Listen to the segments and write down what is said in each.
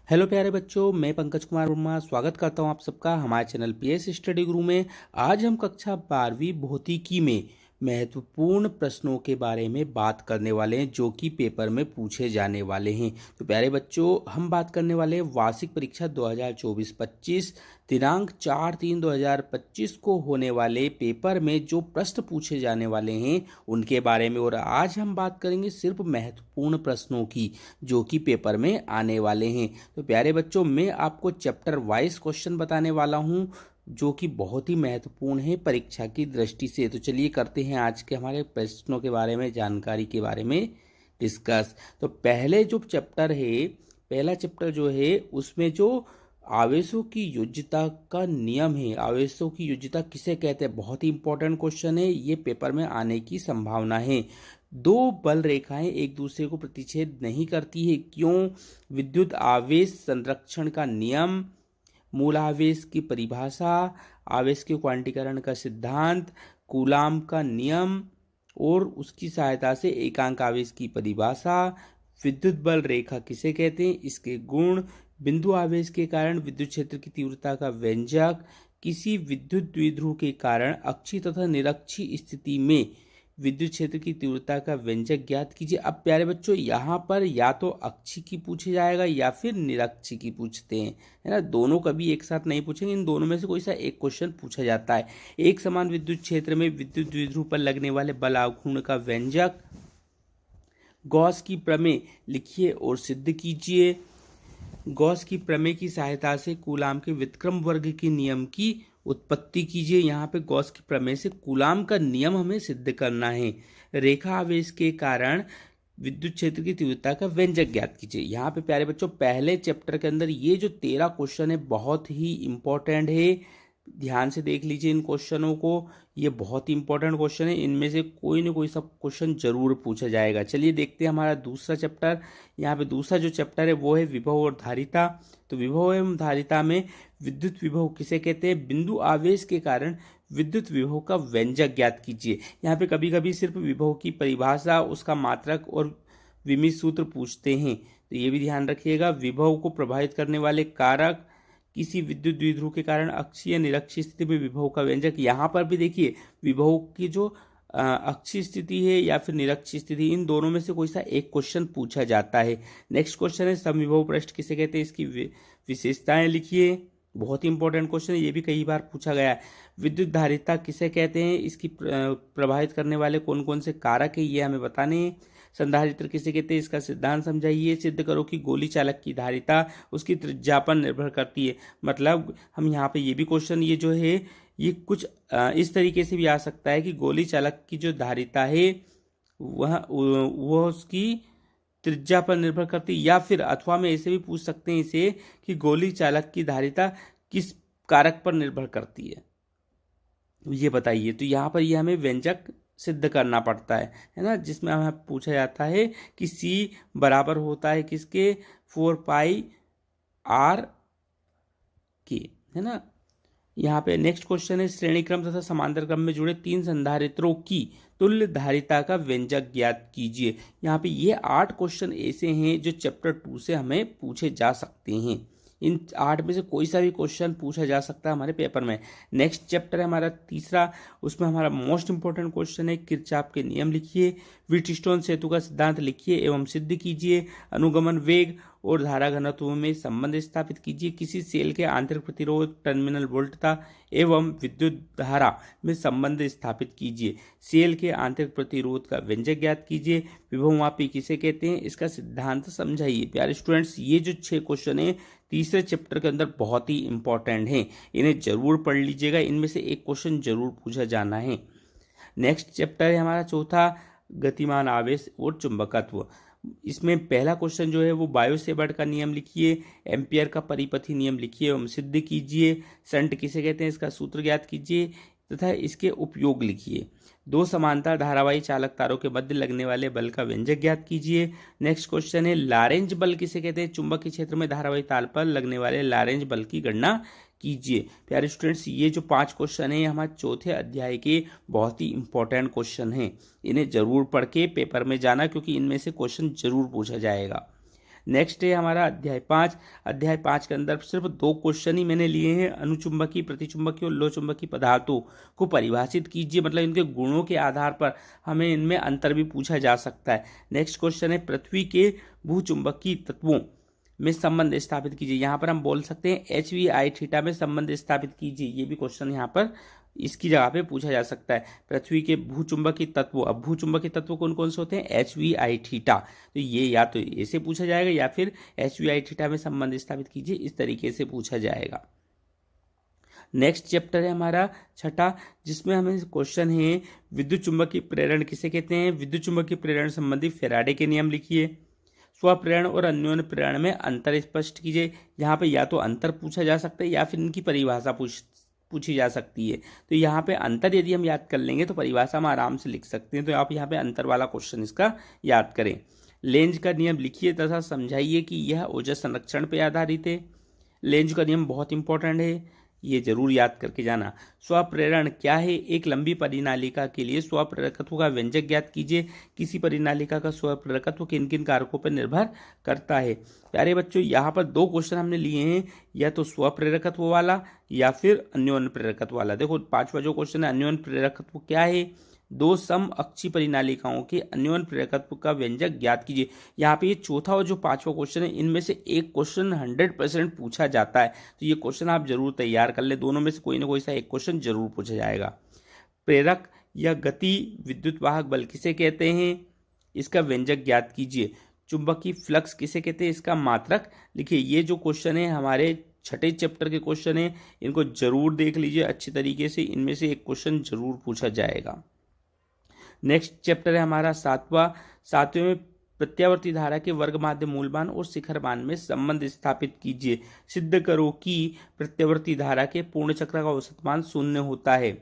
Hello प्यारे बच्चों, मैं पंकज कुमार वर्मा स्वागत करता हूं आप सबका हमारे चैनल पीएस स्टडी गुरु में। आज हम कक्षा 12वीं भौतिकी में महत्वपूर्ण प्रश्नों के बारे में बात करने वाले हैं जो कि पेपर में पूछे जाने वाले हैं। तो प्यारे बच्चों, हम बात करने वाले हैं वार्षिक परीक्षा 2024-25 दिनांक 4/3/2025 को होने वाले पेपर में जो प्रश्न पूछे जाने वाले हैं उनके बारे में। और आज हम बात करेंगे सिर्फ महत्वपूर्ण प्रश्नों की जो कि पेपर में आने वाले हैं। तो प्यारे बच्चों, मैं आपको चैप्टर वाइज क्वेश्चन बताने वाला हूं जो कि बहुत ही महत्वपूर्ण है परीक्षा की दृष्टि से। तो चलिए करते हैं आज के हमारे प्रश्नों के बारे में, जानकारी के बारे में डिस्कस। तो पहले जो चैप्टर है, पहला चैप्टर जो है उसमें जो आवेशों की योज्यता का नियम है, आवेशों की योज्यता किसे कहते हैं, बहुत ही इंपॉर्टेंट क्वेश्चन है, ये पेपर में आने की संभावना है। दो बल रेखाएं एक दूसरे को प्रतिच्छेद नहीं करती है, क्यों? विद्युत आवेश संरक्षण का नियम, मूल आवेश की परिभाषा, आवेश के क्वांटीकरण का सिद्धांत, कूलाम का नियम और उसकी सहायता से एकांक आवेश की परिभाषा, विद्युत बल रेखा किसे कहते हैं, इसके गुण, बिंदु आवेश के कारण विद्युत क्षेत्र की तीव्रता का व्यंजक, किसी विद्युत द्विध्रुव के कारण अक्षीय तथा निरक्षीय स्थिति में विद्युत क्षेत्र की तीव्रता का व्यंजक ज्ञात कीजिए। अब प्यारे बच्चों, यहाँ पर या तो अक्षीय की पूछे जाएगा या फिर निरक्षीय की पूछते हैं, है ना। दोनों कभी एक साथ नहीं पूछेंगे, इन दोनों में से कोई सा एक क्वेश्चन पूछा जाता है। एक समान विद्युत क्षेत्र में विद्युत द्विध्रुव पर लगने वाले बल आघूर्ण का व्यंजक, गॉस की प्रमेय लिखिए और सिद्ध कीजिए। गॉस की प्रमेय की सहायता से कूलाम के व्युत्क्रम वर्ग के नियम की उत्पत्ति कीजिए। यहाँ पे गॉस की प्रमेय से कूलाम का नियम हमें सिद्ध करना है। रेखा आवेश के कारण विद्युत क्षेत्र की तीव्रता का व्यंजक ज्ञात कीजिए। यहाँ पे प्यारे बच्चों, पहले चैप्टर के अंदर ये जो 13 क्वेश्चन है बहुत ही इंपॉर्टेंट है, ध्यान से देख लीजिए इन क्वेश्चनों को, ये बहुत ही इंपॉर्टेंट क्वेश्चन है, इनमें से कोई ना कोई सब क्वेश्चन जरूर पूछा जाएगा। चलिए देखते हैं हमारा दूसरा चैप्टर। यहाँ पे दूसरा जो चैप्टर है वो है विभव और धारिता। तो विभव एवं धारिता में विद्युत विभव किसे कहते हैं, बिंदु आवेश के कारण विद्युत विभव का व्यंजक ज्ञात कीजिए। यहाँ पे कभी कभी सिर्फ विभव की परिभाषा, उसका मात्रक और विमित सूत्र पूछते हैं, तो ये भी ध्यान रखिएगा। विभव को प्रभावित करने वाले कारक, किसी विद्युत द्विध्रुव के कारण अक्षीय निरक्षीय स्थिति में विभव का व्यंजक। यहाँ पर भी देखिए विभव की जो अक्षीय स्थिति है या फिर निरक्षीय स्थिति, इन दोनों में से कोई सा एक क्वेश्चन पूछा जाता है। नेक्स्ट क्वेश्चन है समविभव पृष्ठ किसे कहते हैं, इसकी विशेषताएं लिखिए। बहुत ही इंपॉर्टेंट क्वेश्चन है, ये भी कई बार पूछा गया है। विद्युत धारिता किसे कहते हैं, इसकी प्रभावित करने वाले कौन कौन से कारक है ये हमें बताने हैं। संधारित्र किसे कहते हैं, इसका सिद्धांत समझाइए। सिद्ध करो कि गोली चालक की धारिता उसकी त्रिज्या पर निर्भर करती है। मतलब हम यहाँ पे ये भी क्वेश्चन, ये जो है ये कुछ इस तरीके से भी आ सकता है कि गोली चालक की जो धारिता है वह उसकी त्रिज्या पर निर्भर करती है, या फिर अथवा में ऐसे भी पूछ सकते हैं इसे कि गोली चालक की धारिता किस कारक पर निर्भर करती है, ये बताइए। तो यहाँ पर ये हमें व्यंजक सिद्ध करना पड़ता है ना, जिसमें हमें पूछा जाता है कि C बराबर होता है किसके, 4πr के, है ना। यहाँ पे नेक्स्ट क्वेश्चन है श्रेणी क्रम तथा समांतर क्रम में जुड़े 3 संधारित्रों की तुल्य धारिता का व्यंजक ज्ञात कीजिए। यहाँ पे ये 8 क्वेश्चन ऐसे हैं जो चैप्टर 2 से हमें पूछे जा सकते हैं। इन 8 में से कोई सा भी क्वेश्चन पूछा जा सकता है हमारे पेपर में। नेक्स्ट चैप्टर है हमारा तीसरा, उसमें हमारा मोस्ट इंपोर्टेंट क्वेश्चन है किरचॉफ के नियम लिखिए, व्हीटस्टोन सेतु का सिद्धांत लिखिए एवं सिद्ध कीजिए, अनुगमन वेग और धारा घनत्व में संबंध स्थापित कीजिए, किसी सेल के आंतरिक प्रतिरोध, टर्मिनल वोल्टता एवं विद्युत धारा में संबंध स्थापित कीजिए, सेल के आंतरिक प्रतिरोध का व्यंजक ज्ञात कीजिए, विभवमापी किसे कहते हैं, इसका सिद्धांत समझाइए। प्यारे स्टूडेंट्स, ये जो 6 क्वेश्चन है तीसरे चैप्टर के अंदर बहुत ही इंपॉर्टेंट हैं, इन्हें जरूर पढ़ लीजिएगा, इनमें से एक क्वेश्चन जरूर पूछा जाना है। नेक्स्ट चैप्टर है हमारा चौथा, गतिमान आवेश और चुंबकत्व। इसमें पहला क्वेश्चन जो है वो बायो सेवर्ट का नियम लिखिए, एम्पियर का परिपथी नियम लिखिए एवं सिद्ध कीजिए, शंट किसे कहते हैं इसका सूत्र ज्ञात कीजिए तथा इसके उपयोग लिखिए। 2 समांतर धारावाही चालक तारों के मध्य लगने वाले बल का व्यंजक ज्ञात कीजिए। नेक्स्ट क्वेश्चन है लारेंज बल किसे कहते हैं, चुंबकीय क्षेत्र में धारावाही तार पर लगने वाले लारेंज बल की गणना कीजिए। प्यारे स्टूडेंट्स, ये जो 5 क्वेश्चन है हमारे चौथे अध्याय के बहुत ही इंपॉर्टेंट क्वेश्चन हैं, इन्हें जरूर पढ़ के पेपर में जाना, क्योंकि इनमें से क्वेश्चन जरूर पूछा जाएगा। नेक्स्ट है हमारा अध्याय 5। अध्याय 5 के अंदर सिर्फ 2 क्वेश्चन ही मैंने लिए हैं। अनुचुंबकीय, प्रतिचुंबकीय और लोहचुंबकीय पदार्थों को परिभाषित कीजिए, मतलब इनके गुणों के आधार पर हमें इनमें अंतर भी पूछा जा सकता है। नेक्स्ट क्वेश्चन है पृथ्वी के भूचुंबकीय तत्वों में संबंध स्थापित कीजिए। यहाँ पर हम बोल सकते हैं HVI थीटा में संबंध स्थापित कीजिए, ये भी क्वेश्चन यहाँ पर इसकी जगह पे पूछा जा सकता है। पृथ्वी के भूचुंबकीय तत्व, अब भूचुंबकीय तत्व कौन कौन से होते हैं? HVI थीटा, तो ये या तो ऐसे पूछा जाएगा या फिर HVI थीटा में संबंध स्थापित कीजिए, इस तरीके से पूछा जाएगा। नेक्स्ट चैप्टर है हमारा 6, जिसमें हमें क्वेश्चन है विद्युत चुंबकीय प्रेरण किसे कहते हैं? विद्युत चुंबकीय प्रेरण संबंधी फैराडे के नियम लिखिए। स्वप्रेरण और अन्योन्य प्रेरण में अंतर स्पष्ट कीजिए। यहाँ पे या तो अंतर पूछा जा सकता है या फिर इनकी परिभाषा पूछी जा सकती है। तो यहाँ पे अंतर यदि हम याद कर लेंगे तो परिभाषा हम आराम से लिख सकते हैं। तो आप यहाँ पे अंतर वाला क्वेश्चन इसका याद करें। लेंज का नियम लिखिए तथा समझाइए कि यह ऊर्जा संरक्षण पर आधारित है। लेंज का नियम बहुत इंपॉर्टेंट है, ये जरूर याद करके जाना। स्वप्रेरण क्या है? एक लंबी परिनालिका के लिए स्वप्रेरकत्व का व्यंजक ज्ञात कीजिए। किसी परिनालिका का स्वप्रेरकत्व किन किन कारकों पर निर्भर करता है? प्यारे बच्चों, यहाँ पर 2 क्वेश्चन हमने लिए हैं, या तो स्वप्रेरकत्व वाला या फिर अन्योन्य प्रेरकत्व वाला। देखो 5वां जो क्वेश्चन है, अन्योन्य प्रेरकत्व क्या है? 2 सम अक्षीय परिनालिकाओं के अन्योन्य प्रेरकत्व का व्यंजक ज्ञात कीजिए। यहाँ पे ये चौथा और जो 5वां क्वेश्चन है, इनमें से एक क्वेश्चन 100% पूछा जाता है, तो ये क्वेश्चन आप जरूर तैयार कर ले। दोनों में से कोई ना कोई सा एक क्वेश्चन जरूर पूछा जाएगा। प्रेरक या गति विद्युत वाहक बल किसे कहते हैं? इसका व्यंजक ज्ञात कीजिए। चुंबकीय फ्लक्स किसे कहते हैं? इसका मात्रक लिखिए। ये जो क्वेश्चन है हमारे 6ठे चैप्टर के क्वेश्चन है, इनको जरूर देख लीजिए अच्छी तरीके से, इनमें से एक क्वेश्चन जरूर पूछा जाएगा। नेक्स्ट चैप्टर है हमारा 7वें में प्रत्यावर्ती धारा के वर्ग माध्य मूलमान और शिखर मान में संबंध स्थापित कीजिए। सिद्ध करो कि प्रत्यावर्ती धारा के पूर्ण चक्र का औसत मान 0 होता है।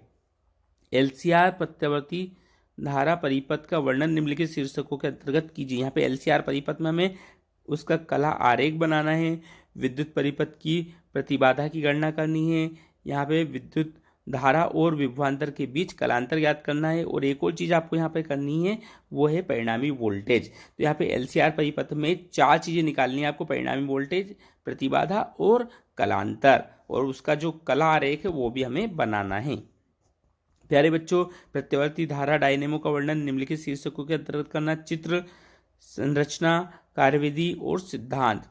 LCR प्रत्यावर्ती धारा परिपथ का वर्णन निम्नलिखित शीर्षकों के अंतर्गत कीजिए। यहाँ पे LCR परिपथ में हमें उसका कला आरेख बनाना है। विद्युत परिपथ की प्रतिबाधा की गणना करनी है। यहाँ पे विद्युत धारा और विभवांतर के बीच कलांतर ज्ञात करना है। और एक और चीज आपको यहाँ पे करनी है, वो है परिणामी वोल्टेज। तो यहाँ पे LCR परिपथ में 4 चीजें निकालनी है आपको: परिणामी वोल्टेज, प्रतिबाधा और कलांतर, और उसका जो कला आरेख है वो भी हमें बनाना है। प्यारे बच्चों, प्रत्यावर्ती धारा डायनेमो का वर्णन निम्नलिखित शीर्षकों के अंतर्गत करना: चित्र, संरचना, कार्यविधि और सिद्धांत।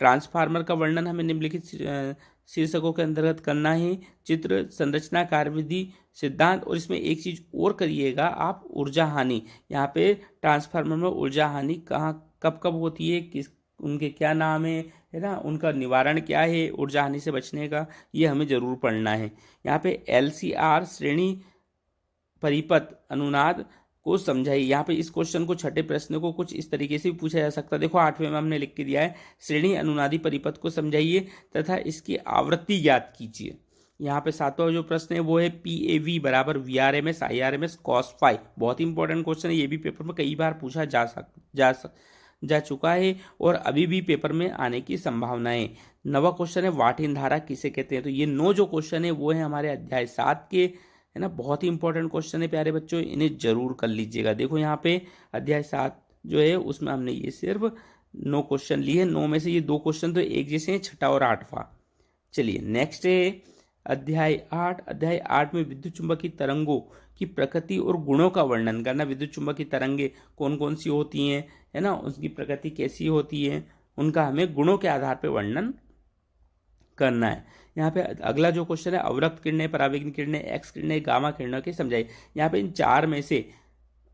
ट्रांसफार्मर का वर्णन हमें निम्नलिखित शीर्षकों के अंतर्गत करना है: चित्र, संरचना, कार्यविधि, सिद्धांत। और इसमें एक चीज और करिएगा आप, ऊर्जा हानि। यहाँ पे ट्रांसफार्मर में ऊर्जा हानि कहाँ कब कब होती है, किस उनके क्या नाम है ना, उनका निवारण क्या है ऊर्जा हानि से बचने का, ये हमें जरूर पढ़ना है। यहाँ पे LCR श्रेणी परिपथ अनुनाद को समझाइए। यहाँ पे इस क्वेश्चन को 6ठे प्रश्न को कुछ इस तरीके से भी पूछा जा सकता है। देखो 8वें में हमने लिख के दिया है, श्रेणी अनुनादी परिपथ को समझाइए तथा इसकी आवृत्ति ज्ञात कीजिए। यहाँ पे 7वां जो प्रश्न है वो है PAV बराबर VRMS IRMS cos फाई। बहुत ही इंपॉर्टेंट क्वेश्चन है, ये भी पेपर में कई बार पूछा जा चुका है और अभी भी पेपर में आने की संभावना है। 9वां क्वेश्चन है वाटहीन धारा किसे कहते हैं। तो ये 9 जो क्वेश्चन है वो है हमारे अध्याय 7 के, है ना। बहुत ही इंपॉर्टेंट क्वेश्चन है प्यारे बच्चों, इन्हें जरूर कर लीजिएगा। देखो यहाँ पे अध्याय 7 जो है उसमें हमने ये सिर्फ 9 क्वेश्चन लिए। 9 में से ये 2 क्वेश्चन तो एक जैसे हैं, 6ठा और 8वां। चलिए नेक्स्ट है अध्याय 8। अध्याय 8 में विद्युत चुंबकीय तरंगों की प्रकृति और गुणों का वर्णन करना। विद्युत चुंबकीय तरंगे कौन कौन सी होती हैं, है ना, उसकी प्रकृति कैसी होती है, उनका हमें गुणों के आधार पर वर्णन करना है। यहाँ पे अगला जो क्वेश्चन है अवरक्त किरणें, परावैंगनी किरणें, एक्स किरणें, गामा किरणों के समझाइए। यहाँ पे इन 4 में से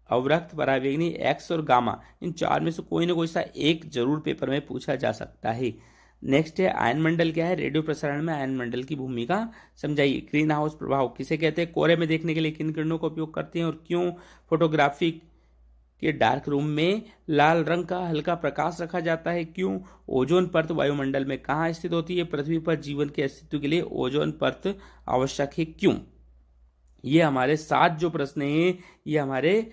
अवरक्त, परावैंगनी, एक्स और गामा, इन 4 में से कोई ना कोई सा एक जरूर पेपर में पूछा जा सकता है। नेक्स्ट है आयन मंडल क्या है। रेडियो प्रसारण में आयन मंडल की भूमिका समझाइए। ग्रीन हाउस प्रभाव किसे कहते हैं। कोहरे में देखने के लिए किन किरणों का उपयोग करते हैं और क्यों। फोटोग्राफी के डार्क रूम में लाल रंग का हल्का प्रकाश रखा जाता है, क्यों। ओजोन परत वायुमंडल में कहाँ स्थित होती है। पृथ्वी पर जीवन के अस्तित्व के लिए ओजोन परत आवश्यक है, क्यों। ये हमारे 7 जो प्रश्न हैं ये हमारे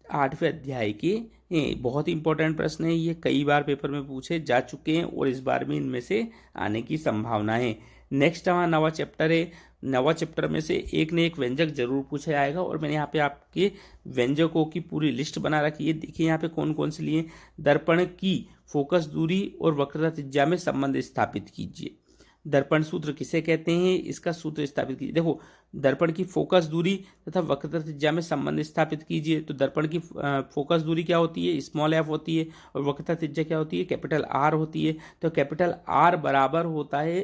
8वें अध्याय के हैं। बहुत ही इंपॉर्टेंट प्रश्न है, ये कई बार पेपर में पूछे जा चुके हैं और इस बार भी इनमें से आने की संभावना है। नेक्स्ट हमारा 9वां चैप्टर है। 9वां चैप्टर में से एक न एक व्यंजक जरूर पूछा जाएगा और मैंने यहाँ पे आपके व्यंजकों की पूरी लिस्ट बना रखी है। देखिए यहाँ पे कौन कौन से लिए। दर्पण की फोकस दूरी और वक्रता त्रिज्या में संबंध स्थापित कीजिए। दर्पण सूत्र किसे कहते हैं, इसका सूत्र स्थापित कीजिए। देखो, दर्पण की फोकस दूरी तथा वक्रता त्रिज्या में संबंध स्थापित कीजिए। तो दर्पण की फोकस दूरी क्या होती है, स्मॉल एफ होती है, और वक्रता त्रिज्या क्या होती है, कैपिटल आर होती है। तो कैपिटल आर बराबर होता है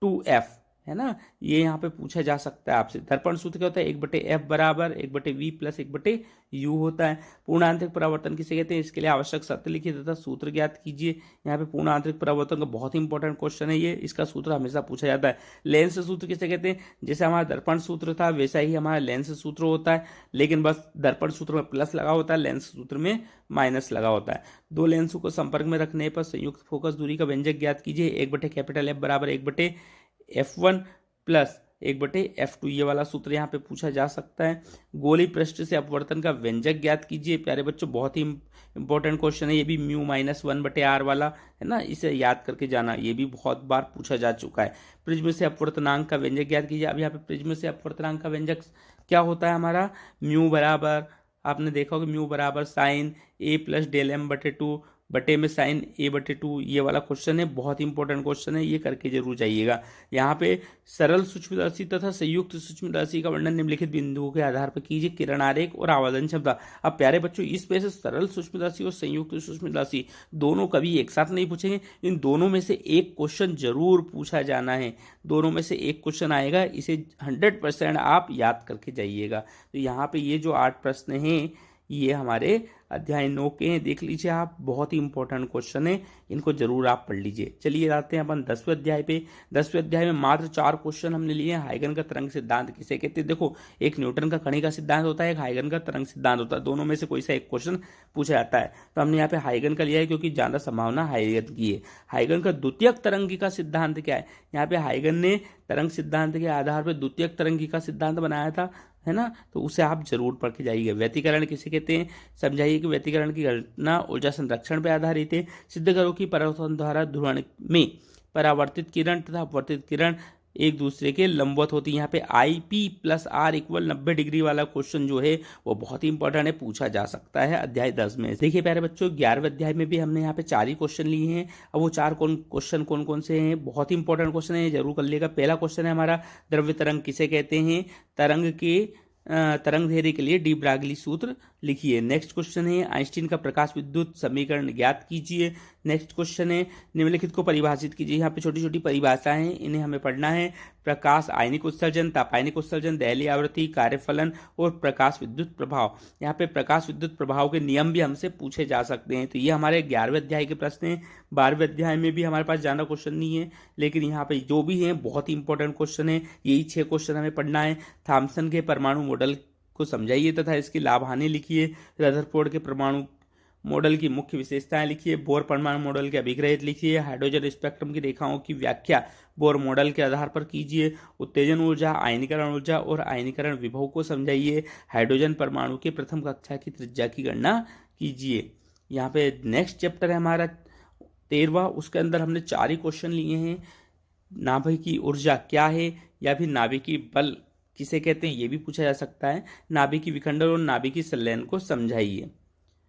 2f, है ना। ये यहाँ पे पूछा जा सकता है आपसे। दर्पण सूत्र क्या होता है, 1/f बराबर 1/v प्लस 1/u होता है। पूर्ण आंतरिक परावर्तन किसे कहते हैं, इसके लिए आवश्यक शर्त लिखिए तथा सूत्र ज्ञात कीजिए। यहाँ पे पूर्ण आंतरिक परावर्तन का बहुत ही इंपॉर्टेंट क्वेश्चन है ये, इसका सूत्र हमेशा पूछा जाता है। लेंस सूत्र किसे कहते हैं, जैसे हमारा दर्पण सूत्र था वैसा ही हमारा लेंस सूत्र होता है, लेकिन बस दर्पण सूत्र में प्लस लगा होता है, लेंस सूत्र में माइनस लगा होता है। दो लेंसों को संपर्क में रखने पर संयुक्त फोकस दूरी का व्यंजक ज्ञात कीजिए। 1/F बराबर 1/F1 प्लस 1/F2, ये वाला सूत्र यहाँ पे पूछा जा सकता है। गोली पृष्ठ से अपवर्तन का व्यंजक ज्ञात कीजिए। प्यारे बच्चों, बहुत ही इंपॉर्टेंट क्वेश्चन है ये भी, μ-1/r वाला, है ना, इसे याद करके जाना, ये भी बहुत बार पूछा जा चुका है। प्रिज्म से अपवर्तनांक का व्यंजक ज्ञात कीजिए। अब यहाँ पे प्रिज्म से अपवर्तनांक का व्यंजक क्या होता है हमारा, म्यू बराबर, आपने देखा होगा म्यू बराबर sign a plus del m/2 बटे में साइन a/2, ये वाला क्वेश्चन है, बहुत इंपॉर्टेंट क्वेश्चन है, ये करके जरूर जाइएगा। यहाँ पे सरल सूक्ष्मदर्शी तथा संयुक्त सूक्ष्मदर्शी का वर्णन निम्नलिखित बिंदुओं के आधार पर कीजिए। किरण आरेख और आवर्धन क्षमता। अब प्यारे बच्चों, इस पे से सरल सूक्ष्मदर्शी और संयुक्त सूक्ष्मदर्शी दोनों कभी एक साथ नहीं पूछेंगे, इन दोनों में से एक क्वेश्चन जरूर पूछा जाना है। दोनों में से एक क्वेश्चन आएगा, इसे 100% आप याद करके जाइएगा। तो यहाँ पे ये जो 8 प्रश्न हैं ये हमारे अध्याय 9 के हैं, देख लीजिए आप, बहुत ही इंपॉर्टेंट क्वेश्चन है, इनको जरूर आप पढ़ लीजिए। चलिए आते हैं अपन 10वें अध्याय पे। 10वें अध्याय में मात्र 4 क्वेश्चन हमने लिए हैं। हाइगन का तरंग सिद्धांत किसे कहते हैं, देखो, एक न्यूटन का कणी का सिद्धांत होता है, एक हाइगन का तरंग सिद्धांत होता है, दोनों में से कोई सा एक क्वेश्चन पूछा जाता है। तो हमने यहाँ पे हाइगन का लिया है क्योंकि ज्यादा संभावना हाइगन की है। हाइगन का द्वितीयक तरंगी का सिद्धांत क्या है, यहाँ पे हाइगन ने तरंग सिद्धांत के आधार पर द्वितीयक तरंगी का सिद्धांत बनाया था, है ना, तो उसे आप जरूर पढ़ के जाइएगा। व्यतिकरण किसे कहते हैं, समझाइए कि व्यतिकरण की घटना ऊर्जा संरक्षण पर आधारित है। सिद्ध करो कि परावर्तन द्वारा ध्रुवण में परावर्तित किरण तथा अपवर्तित किरण एक दूसरे के लंबवत होती है। यहाँ पे IP + R = 90 डिग्री वाला क्वेश्चन जो है वो बहुत ही इंपॉर्टेंट है, पूछा जा सकता है अध्याय 10 में। देखिए प्यारे बच्चों, 11वें अध्याय में भी हमने यहाँ पे 4 ही क्वेश्चन लिए हैं। अब वो 4 क्वेश्चन कौन कौन से हैं, बहुत ही इंपॉर्टेंट क्वेश्चन है, जरूर कर लिएगा। पहला क्वेश्चन है हमारा, द्रव्य तरंग किसे कहते हैं, तरंग के तरंग धैर्य के लिए डी ब्रागली सूत्र लिखिए। नेक्स्ट क्वेश्चन है, आइंस्टीन का प्रकाश विद्युत समीकरण ज्ञात कीजिए। नेक्स्ट क्वेश्चन है, निम्नलिखित को परिभाषित कीजिए। यहाँ पे छोटी छोटी परिभाषाएं हैं, इन्हें हमें पढ़ना है। प्रकाश आयनिक उत्सर्जन, तापायनिक उत्सर्जन, दहलीय आवृत्ति, कार्यफलन और प्रकाश विद्युत प्रभाव। यहाँ पे प्रकाश विद्युत प्रभाव के नियम भी हमसे पूछे जा सकते हैं। तो ये हमारे 11वें अध्याय के प्रश्न हैं। 12वें अध्याय में भी हमारे पास ज्यादा क्वेश्चन नहीं है, लेकिन यहाँ पे जो भी है बहुत ही इंपॉर्टेंट क्वेश्चन है। यही 6 क्वेश्चन हमें पढ़ना है। थॉमसन के परमाणु मॉडल को समझाइए तथा इसकी लाभ हानि लिखिए। रदरफोर्ड के परमाणु मॉडल की मुख्य विशेषताएं लिखिए। बोर परमाणु मॉडल के अभिग्रहित लिखिए। हाइड्रोजन स्पेक्ट्रम की रेखाओं की व्याख्या बोर मॉडल के आधार पर कीजिए। उत्तेजन ऊर्जा, आयनीकरण ऊर्जा और आयनीकरण विभव को समझाइए। हाइड्रोजन परमाणु के प्रथम कक्षा की त्रिज्या की गणना कीजिए। यहाँ पे नेक्स्ट चैप्टर है हमारा 13वां, उसके अंदर हमने 4 ही क्वेश्चन लिए हैं। नाभिकीय ऊर्जा क्या है, या फिर नाभिकीय बल किसे कहते हैं, ये भी पूछा जा सकता है। नाभिकीय विखंडन और नाभिकीय संलयन को समझाइए,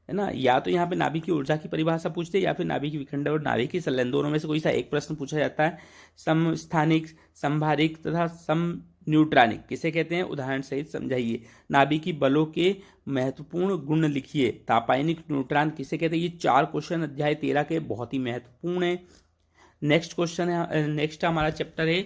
है ना। या तो यहाँ पे नाभिकीय ऊर्जा की परिभाषा पूछते हैं, या फिर नाभिकीय विखंडन और नाभिकीय संलयन, दोनों में से कोई सा एक प्रश्न पूछा जाता है। समस्थानिक, संभारिक तथा समन्यूट्रॉनिक किसे कहते हैं, उदाहरण सहित समझाइए। नाभिकीय बलों के महत्वपूर्ण गुण लिखिए। तापायनिक न्यूट्रॉन किसे कहते हैं। ये 4 क्वेश्चन अध्याय 13 के बहुत ही महत्वपूर्ण है। नेक्स्ट क्वेश्चन है, नेक्स्ट हमारा चैप्टर है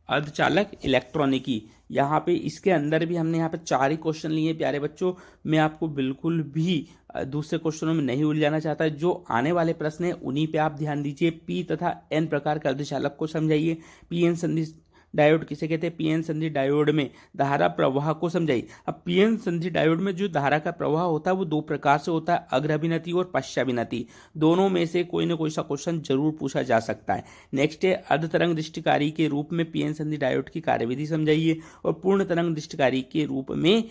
अर्धचालक इलेक्ट्रॉनिकी। यहाँ पे इसके अंदर भी हमने यहाँ पे 4 ही क्वेश्चन लिए प्यारे बच्चों। मैं आपको बिल्कुल भी दूसरे क्वेश्चनों में नहीं उलझाना चाहता। जो आने वाले प्रश्न है उन्हीं पे आप ध्यान दीजिए। P तथा N प्रकार के अर्धचालक को समझाइए। PN संधि डायोड किसे कहते हैं, PN संधि डायोड में धारा प्रवाह को समझाइए। अब PN संधि डायोड में जो धारा का प्रवाह होता है वो 2 प्रकार से होता है, अग्राभिनति और पश्चाभिनति। दोनों में से कोई ना कोई सा क्वेश्चन जरूर पूछा जा सकता है। नेक्स्ट है, अर्ध तरंग दृष्टिकारी के रूप में PN संधि डायोड की कार्यविधि समझाइए, और पूर्ण तरंग दृष्टिकारी के रूप में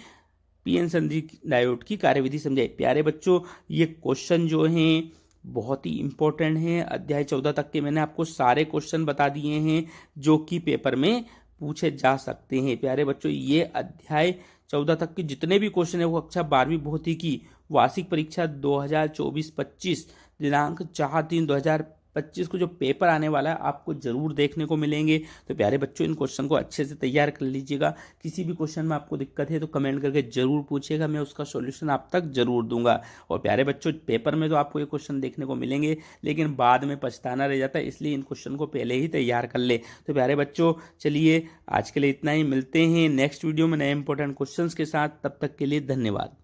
PN संधि डायोड की कार्यविधि समझाइए। प्यारे बच्चों, ये क्वेश्चन जो हैं बहुत ही इंपॉर्टेंट है। अध्याय 14 तक के मैंने आपको सारे क्वेश्चन बता दिए हैं जो कि पेपर में पूछे जा सकते हैं। प्यारे बच्चों, ये अध्याय 14 तक के जितने भी क्वेश्चन है वो कक्षा 12वीं भौतिकी वार्षिक परीक्षा 2024-25 दिनांक 4/3/2025 को जो पेपर आने वाला है आपको जरूर देखने को मिलेंगे। तो प्यारे बच्चों, इन क्वेश्चन को अच्छे से तैयार कर लीजिएगा। किसी भी क्वेश्चन में आपको दिक्कत है तो कमेंट करके जरूर पूछिएगा, मैं उसका सॉल्यूशन आप तक जरूर दूंगा। और प्यारे बच्चों, पेपर में तो आपको ये क्वेश्चन देखने को मिलेंगे, लेकिन बाद में पछताना रह जाता है, इसलिए इन क्वेश्चन को पहले ही तैयार कर ले। तो प्यारे बच्चों, चलिए आज के लिए इतना ही। मिलते हैं नेक्स्ट वीडियो में नए इंपॉर्टेंट क्वेश्चंस के साथ। तब तक के लिए धन्यवाद।